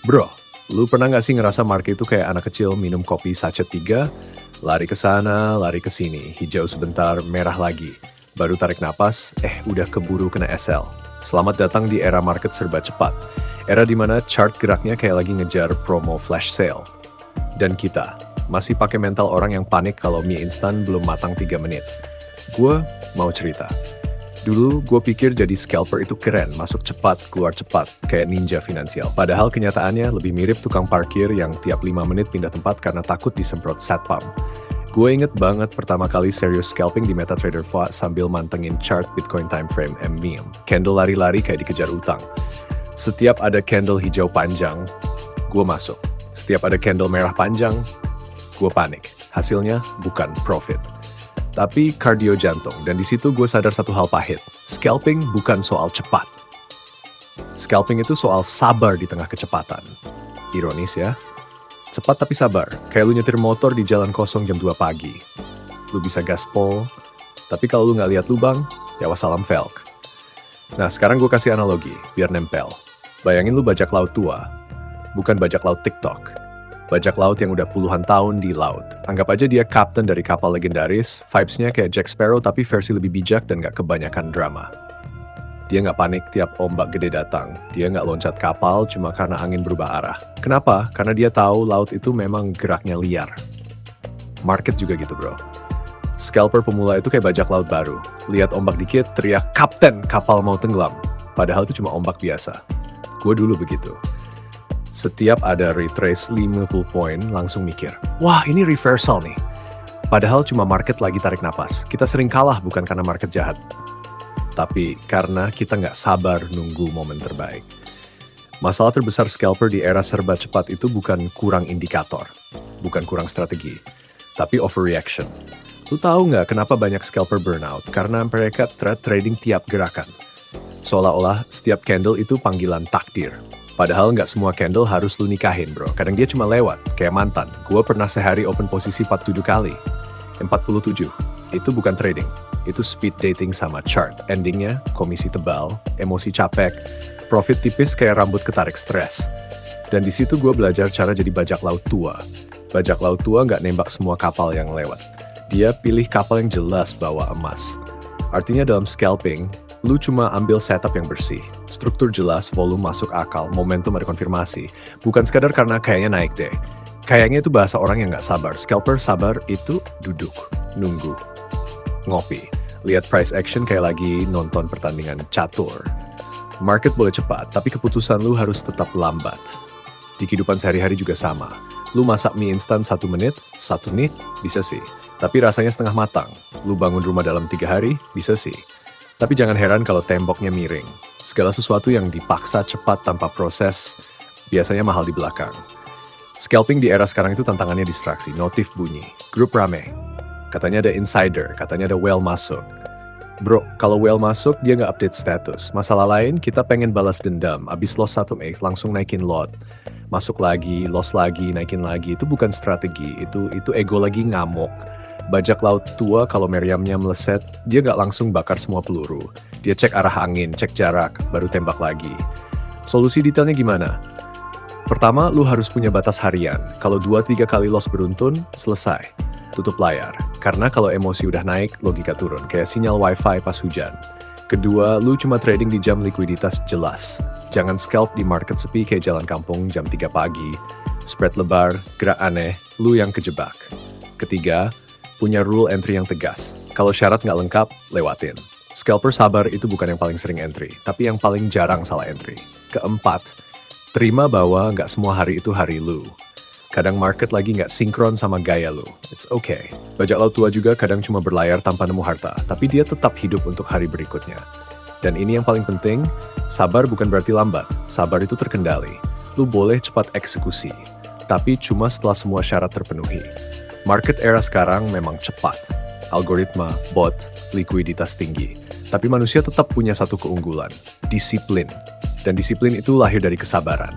Bro, lu pernah nggak sih ngerasa market itu kayak anak kecil minum kopi sachet 3, lari ke sana, lari ke sini, hijau sebentar, merah lagi. Baru tarik napas, udah keburu kena SL. Selamat datang di era market serba cepat. Era dimana chart geraknya kayak lagi ngejar promo flash sale. Dan kita masih pakai mental orang yang panik kalau mie instan belum matang 3 menit. Gue mau cerita. Dulu gue pikir jadi scalper itu keren, masuk cepat, keluar cepat, kayak ninja finansial. Padahal kenyataannya lebih mirip tukang parkir yang tiap 5 menit pindah tempat karena takut disemprot satpam. Gue inget banget pertama kali serius scalping di MetaTrader 4 sambil mantengin chart Bitcoin time frame meme. Candle lari-lari kayak dikejar utang. Setiap ada candle hijau panjang, gue masuk. Setiap ada candle merah panjang, gue panik. Hasilnya bukan profit, tapi kardio jantung. Dan di situ gue sadar satu hal pahit. Scalping bukan soal cepat. Scalping itu soal sabar di tengah kecepatan. Ironis ya. Cepat tapi sabar. Kayak lu nyetir motor di jalan kosong jam 2 pagi. Lu bisa gaspol, tapi kalau lu nggak lihat lubang, ya wassalam velg. Nah sekarang gue kasih analogi, biar nempel. Bayangin lu bajak laut tua, bukan bajak laut TikTok. Bajak laut yang udah puluhan tahun di laut. Anggap aja dia kapten dari kapal legendaris, vibes-nya kayak Jack Sparrow tapi versi lebih bijak dan gak kebanyakan drama. Dia gak panik tiap ombak gede datang. Dia gak loncat kapal cuma karena angin berubah arah. Kenapa? Karena dia tahu laut itu memang geraknya liar. Market juga gitu bro. Scalper pemula itu kayak bajak laut baru. Lihat ombak dikit, teriak, "Kapten, kapal mau tenggelam." Padahal itu cuma ombak biasa. Gue dulu begitu. Setiap ada retrace 50 poin, langsung mikir, wah ini reversal nih. Padahal cuma market lagi tarik napas. Kita sering kalah bukan karena market jahat, tapi karena kita nggak sabar nunggu momen terbaik. Masalah terbesar scalper di era serba cepat itu bukan kurang indikator, bukan kurang strategi, tapi overreaction. Lu tahu nggak kenapa banyak scalper burnout? Karena mereka trading tiap gerakan. Seolah-olah setiap candle itu panggilan takdir. Padahal nggak semua candle harus lu nikahin bro. Kadang dia cuma lewat, kayak mantan. Gue pernah sehari open posisi 47 kali. 47. Itu bukan trading. Itu speed dating sama chart. Endingnya, komisi tebal, emosi capek, profit tipis kayak rambut ketarik stres. Dan di situ gue belajar cara jadi bajak laut tua. Bajak laut tua nggak nembak semua kapal yang lewat. Dia pilih kapal yang jelas bawa emas. Artinya dalam scalping, lu cuma ambil setup yang bersih. Struktur jelas, volume masuk akal, momentum ada konfirmasi. Bukan sekadar karena kayaknya naik deh. Kayaknya itu bahasa orang yang nggak sabar. Scalper sabar itu duduk, nunggu, ngopi. Lihat price action kayak lagi nonton pertandingan catur. Market boleh cepat, tapi keputusan lu harus tetap lambat. Di kehidupan sehari-hari juga sama. Lu masak mie instan 1 menit, 1 menit, bisa sih. Tapi rasanya setengah matang. Lu bangun rumah dalam 3 hari, bisa sih. Tapi jangan heran kalau temboknya miring. Segala sesuatu yang dipaksa cepat tanpa proses, biasanya mahal di belakang. Scalping di era sekarang itu tantangannya distraksi, notif bunyi, grup rame. Katanya ada insider, katanya ada whale masuk. Bro, kalau whale masuk, dia nggak update status. Masalah lain, kita pengen balas dendam. Abis loss 1x, langsung naikin lot. Masuk lagi, loss lagi, naikin lagi. Itu bukan strategi, itu ego lagi ngamuk. Bajak laut tua kalau meriamnya meleset, dia nggak langsung bakar semua peluru. Dia cek arah angin, cek jarak, baru tembak lagi. Solusi detailnya gimana? Pertama, lu harus punya batas harian. Kalau 2-3 kali loss beruntun, selesai. Tutup layar. Karena kalau emosi udah naik, logika turun. Kayak sinyal wifi pas hujan. Kedua, lu cuma trading di jam likuiditas jelas. Jangan scalp di market sepi kayak jalan kampung jam 3 pagi. Spread lebar, gerak aneh, lu yang kejebak. Ketiga, punya rule entry yang tegas. Kalau syarat nggak lengkap, lewatin. Scalper sabar itu bukan yang paling sering entry, tapi yang paling jarang salah entry. Keempat, terima bahwa nggak semua hari itu hari lu. Kadang market lagi nggak sinkron sama gaya lu. It's okay. Bajak laut tua juga kadang cuma berlayar tanpa nemu harta, tapi dia tetap hidup untuk hari berikutnya. Dan ini yang paling penting, sabar bukan berarti lambat. Sabar itu terkendali. Lu boleh cepat eksekusi, tapi cuma setelah semua syarat terpenuhi. Market era sekarang memang cepat. Algoritma, bot, likuiditas tinggi. Tapi manusia tetap punya satu keunggulan, disiplin. Dan disiplin itu lahir dari kesabaran.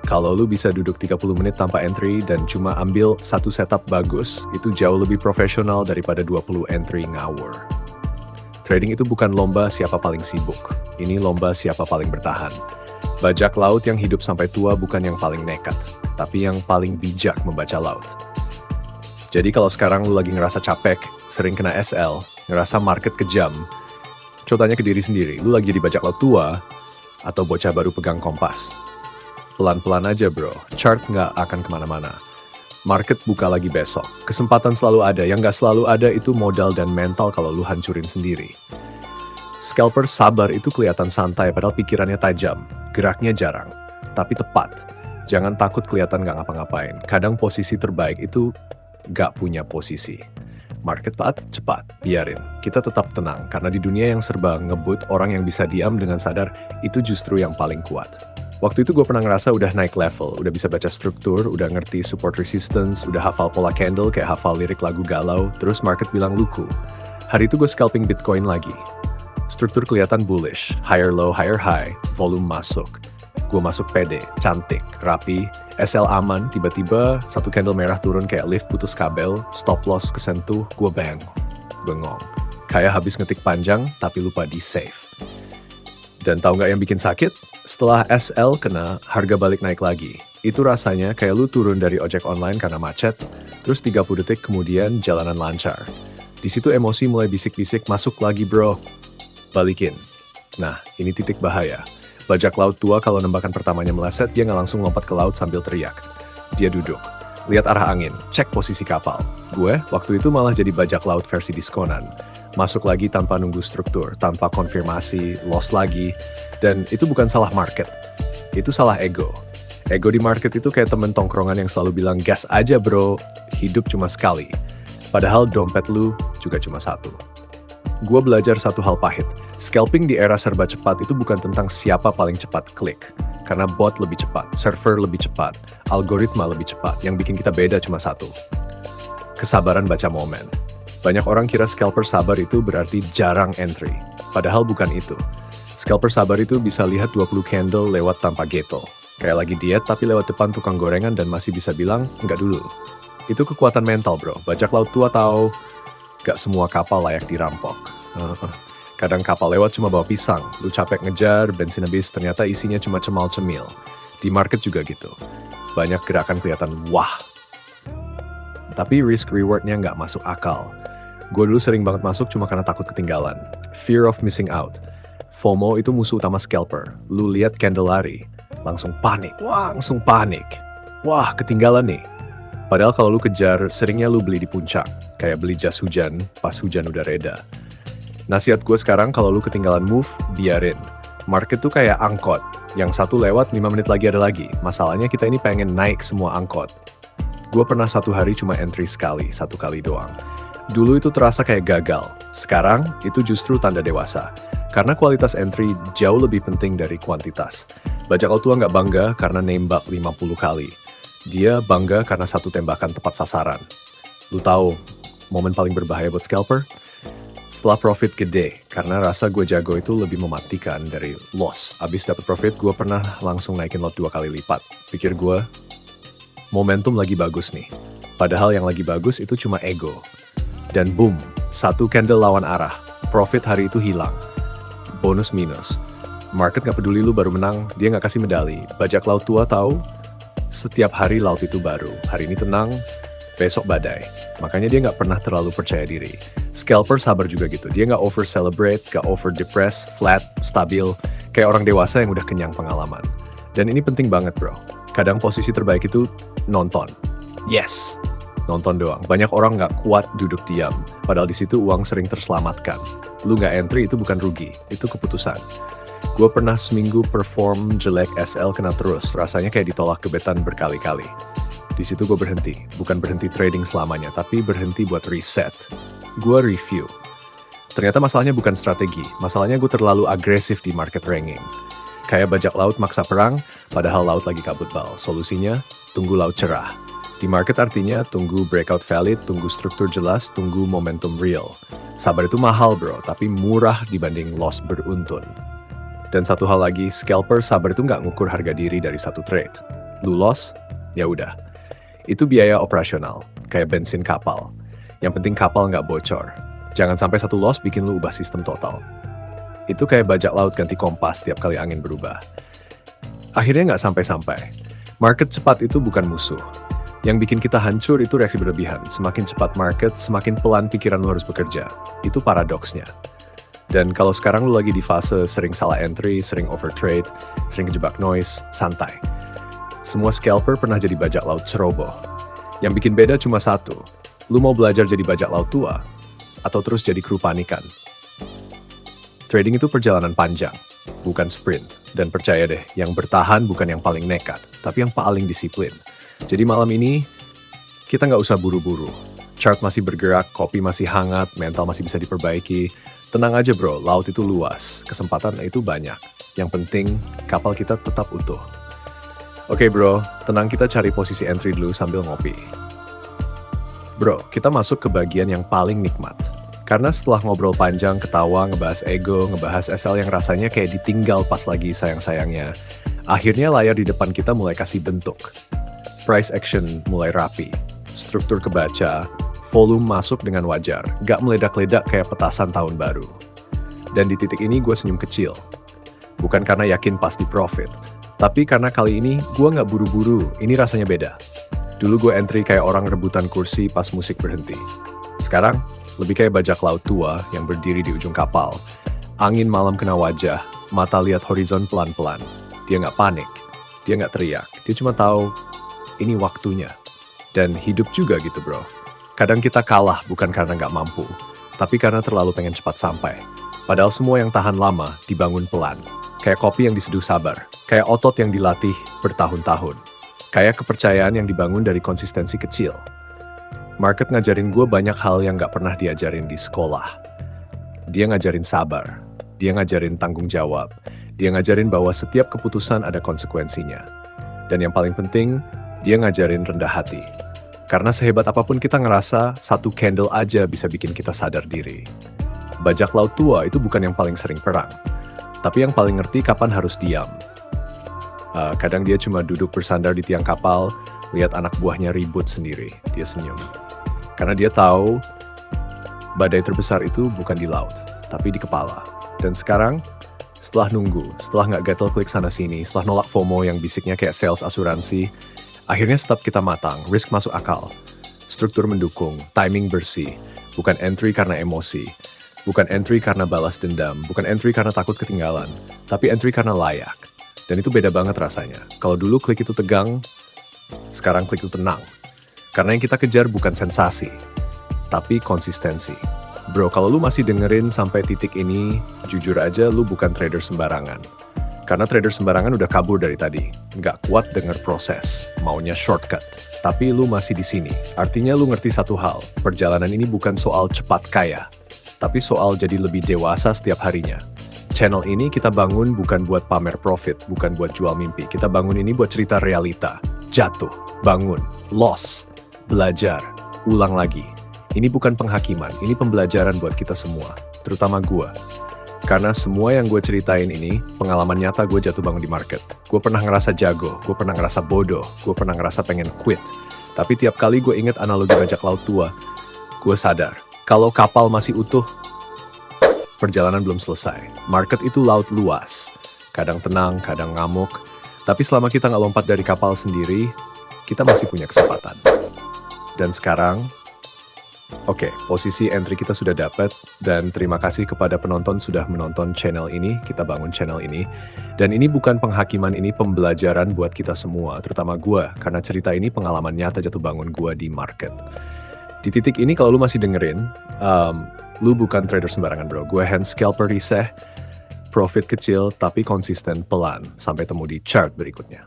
Kalau lu bisa duduk 30 menit tanpa entry dan cuma ambil satu setup bagus, itu jauh lebih profesional daripada 20 entry ngawur. Trading itu bukan lomba siapa paling sibuk. Ini lomba siapa paling bertahan. Bajak laut yang hidup sampai tua bukan yang paling nekat, tapi yang paling bijak membaca laut. Jadi kalau sekarang lu lagi ngerasa capek, sering kena SL, ngerasa market kejam, coba tanya ke diri sendiri, lu lagi jadi bajak laut tua, atau bocah baru pegang kompas? Pelan-pelan aja bro, chart nggak akan kemana-mana. Market buka lagi besok, kesempatan selalu ada, yang nggak selalu ada itu modal dan mental kalau lu hancurin sendiri. Scalper sabar itu kelihatan santai padahal pikirannya tajam, geraknya jarang, tapi tepat. Jangan takut kelihatan nggak ngapa-ngapain, kadang posisi terbaik itu nggak punya posisi. Market cepat, biarin. Kita tetap tenang, karena di dunia yang serba ngebut, orang yang bisa diam dengan sadar, itu justru yang paling kuat. Waktu itu gue pernah ngerasa udah naik level, udah bisa baca struktur, udah ngerti support resistance, udah hafal pola candle kayak hafal lirik lagu galau, terus market bilang luku. Hari itu gue scalping Bitcoin lagi. Struktur kelihatan bullish, higher low, higher high, volume masuk. Gue masuk pede, cantik, rapi, SL aman, tiba-tiba satu candle merah turun kayak lift putus kabel, stop loss kesentuh, gue bengong. Kayak habis ngetik panjang, tapi lupa di save. Dan tahu nggak yang bikin sakit? Setelah SL kena, harga balik naik lagi. Itu rasanya kayak lu turun dari ojek online karena macet, terus 30 detik kemudian jalanan lancar. Di situ emosi mulai bisik-bisik, masuk lagi bro. Balikin. Nah, ini titik bahaya. Bajak laut tua kalau nembakan pertamanya meleset, dia nggak langsung lompat ke laut sambil teriak. Dia duduk, lihat arah angin, cek posisi kapal. Gue, waktu itu malah jadi bajak laut versi diskonan. Masuk lagi tanpa nunggu struktur, tanpa konfirmasi, loss lagi. Dan itu bukan salah market, itu salah ego. Ego di market itu kayak temen tongkrongan yang selalu bilang, gas aja bro, hidup cuma sekali. Padahal dompet lu juga cuma satu. Gue belajar satu hal pahit. Scalping di era serba cepat itu bukan tentang siapa paling cepat klik. Karena bot lebih cepat, server lebih cepat, algoritma lebih cepat. Yang bikin kita beda cuma satu. Kesabaran baca momen. Banyak orang kira scalper sabar itu berarti jarang entry. Padahal bukan itu. Scalper sabar itu bisa lihat 20 candle lewat tanpa geto. Kayak lagi diet tapi lewat depan tukang gorengan dan masih bisa bilang, enggak dulu. Itu kekuatan mental bro. Bajak laut tua tahu, gak semua kapal layak dirampok. Kadang kapal lewat cuma bawa pisang, lu capek ngejar, bensin habis, ternyata isinya cuma cemal-cemil. Di market juga gitu. Banyak gerakan kelihatan wah. Tapi risk rewardnya nggak masuk akal. Gue dulu sering banget masuk cuma karena takut ketinggalan. Fear of missing out. FOMO itu musuh utama scalper. Lu lihat candle lari, langsung panik. Wah, ketinggalan nih. Padahal kalau lu kejar, seringnya lu beli di puncak. Kayak beli jas hujan, pas hujan udah reda. Nasihat gue sekarang kalau lu ketinggalan move, biarin. Market tuh kayak angkot. Yang satu lewat, 5 menit lagi ada lagi. Masalahnya kita ini pengen naik semua angkot. Gue pernah satu hari cuma entry sekali, 1 kali doang. Dulu itu terasa kayak gagal. Sekarang, itu justru tanda dewasa. Karena kualitas entry jauh lebih penting dari kuantitas. Bajak laut tua nggak bangga karena nembak 50 kali. Dia bangga karena satu tembakan tepat sasaran. Lu tahu, momen paling berbahaya buat scalper? Setelah profit gede, karena rasa gue jago itu lebih mematikan dari loss. Abis dapat profit, gue pernah langsung naikin lot 2 kali lipat. Pikir gue, momentum lagi bagus nih. Padahal yang lagi bagus itu cuma ego. Dan boom, satu candle lawan arah. Profit hari itu hilang. Bonus minus. Market gak peduli lu baru menang, dia gak kasih medali. Bajak laut tua tahu, setiap hari laut itu baru. Hari ini tenang, besok badai. Makanya dia nggak pernah terlalu percaya diri. Scalper sabar juga gitu. Dia nggak over celebrate, nggak over depress, flat, stabil. Kayak orang dewasa yang udah kenyang pengalaman. Dan ini penting banget bro. Kadang posisi terbaik itu nonton. Yes, nonton doang. Banyak orang nggak kuat duduk diam. Padahal di situ uang sering terselamatkan. Lu nggak entry itu bukan rugi, itu keputusan. Gue pernah seminggu perform jelek SL kena terus. Rasanya kayak ditolak gebetan berkali-kali. Di situ gue berhenti, bukan berhenti trading selamanya, tapi berhenti buat reset. Gue review. Ternyata masalahnya bukan strategi, masalahnya gue terlalu agresif di market ranking. Kayak bajak laut maksa perang, padahal laut lagi kabut bal. Solusinya, tunggu laut cerah. Di market artinya tunggu breakout valid, tunggu struktur jelas, tunggu momentum real. Sabar itu mahal bro, tapi murah dibanding loss beruntun. Dan satu hal lagi, scalper sabar itu nggak ngukur harga diri dari satu trade. Lu loss, ya udah. Itu biaya operasional, kayak bensin kapal. Yang penting kapal nggak bocor. Jangan sampai satu loss bikin lu ubah sistem total. Itu kayak bajak laut ganti kompas tiap kali angin berubah. Akhirnya nggak sampai-sampai. Market cepat itu bukan musuh. Yang bikin kita hancur itu reaksi berlebihan. Semakin cepat market, semakin pelan pikiran lu harus bekerja. Itu paradoksnya. Dan kalau sekarang lu lagi di fase sering salah entry, sering overtrade, sering kejebak noise, santai. Semua scalper pernah jadi bajak laut ceroboh. Yang bikin beda cuma satu. Lu mau belajar jadi bajak laut tua, atau terus jadi kru panikan. Trading itu perjalanan panjang, bukan sprint. Dan percaya deh, yang bertahan bukan yang paling nekat, tapi yang paling disiplin. Jadi malam ini, kita nggak usah buru-buru. Chart masih bergerak, kopi masih hangat, mental masih bisa diperbaiki. Tenang aja bro, laut itu luas, kesempatan itu banyak. Yang penting, kapal kita tetap utuh. Oke bro, tenang, kita cari posisi entry dulu sambil ngopi. Bro, kita masuk ke bagian yang paling nikmat. Karena setelah ngobrol panjang, ketawa, ngebahas ego, ngebahas SL yang rasanya kayak ditinggal pas lagi sayang-sayangnya, akhirnya layar di depan kita mulai kasih bentuk. Price action mulai rapi, struktur kebaca, volume masuk dengan wajar, gak meledak-ledak kayak petasan tahun baru. Dan di titik ini gue senyum kecil. Bukan karena yakin pasti profit, tapi karena kali ini gue gak buru-buru, ini rasanya beda. Dulu gue entry kayak orang rebutan kursi pas musik berhenti. Sekarang, lebih kayak bajak laut tua yang berdiri di ujung kapal. Angin malam kena wajah, mata lihat horizon pelan-pelan. Dia gak panik, dia gak teriak, dia cuma tahu ini waktunya. Dan hidup juga gitu bro. Kadang kita kalah bukan karena gak mampu, tapi karena terlalu pengen cepat sampai. Padahal semua yang tahan lama dibangun pelan. Kayak kopi yang diseduh sabar, kayak otot yang dilatih bertahun-tahun. Kayak kepercayaan yang dibangun dari konsistensi kecil. Market ngajarin gue banyak hal yang gak pernah diajarin di sekolah. Dia ngajarin sabar, dia ngajarin tanggung jawab, dia ngajarin bahwa setiap keputusan ada konsekuensinya. Dan yang paling penting, dia ngajarin rendah hati. Karena sehebat apapun kita ngerasa, satu candle aja bisa bikin kita sadar diri. Bajak laut tua itu bukan yang paling sering perang, tapi yang paling ngerti kapan harus diam. Kadang dia cuma duduk bersandar di tiang kapal, lihat anak buahnya ribut sendiri, dia senyum. Karena dia tahu badai terbesar itu bukan di laut, tapi di kepala. Dan sekarang, setelah nunggu, setelah nggak gatel klik sana-sini, setelah nolak FOMO yang bisiknya kayak sales asuransi, akhirnya stop kita matang, risk masuk akal. Struktur mendukung, timing bersih, bukan entry karena emosi, bukan entry karena balas dendam, bukan entry karena takut ketinggalan, tapi entry karena layak. Dan itu beda banget rasanya. Kalau dulu klik itu tegang, sekarang klik itu tenang. Karena yang kita kejar bukan sensasi, tapi konsistensi. Bro, kalau lu masih dengerin sampai titik ini, jujur aja lu bukan trader sembarangan. Karena trader sembarangan udah kabur dari tadi. Nggak kuat denger proses, maunya shortcut. Tapi lu masih di sini. Artinya lu ngerti satu hal, perjalanan ini bukan soal cepat kaya, tapi soal jadi lebih dewasa setiap harinya. Channel ini kita bangun bukan buat pamer profit, bukan buat jual mimpi. Kita bangun ini buat cerita realita. Jatuh, bangun, loss, belajar, ulang lagi. Ini bukan penghakiman, ini pembelajaran buat kita semua, terutama gue. Karena semua yang gue ceritain ini, pengalaman nyata gue jatuh bangun di market. Gue pernah ngerasa jago, gue pernah ngerasa bodoh, gue pernah ngerasa pengen quit. Tapi tiap kali gue inget analogi bajak laut tua, gue sadar, kalau kapal masih utuh, perjalanan belum selesai. Market itu laut luas, kadang tenang, kadang ngamuk. Tapi selama kita nggak lompat dari kapal sendiri, kita masih punya kesempatan. Dan sekarang, oke, posisi entry kita sudah dapat, dan terima kasih kepada penonton sudah menonton channel ini, kita bangun channel ini. Dan ini bukan penghakiman, ini pembelajaran buat kita semua, terutama gue, karena cerita ini pengalaman nyata jatuh bangun gue di market. Di titik ini kalau lu masih dengerin, lu bukan trader sembarangan bro, gue hand scalper riseh, profit kecil tapi konsisten pelan, sampai temu di chart berikutnya.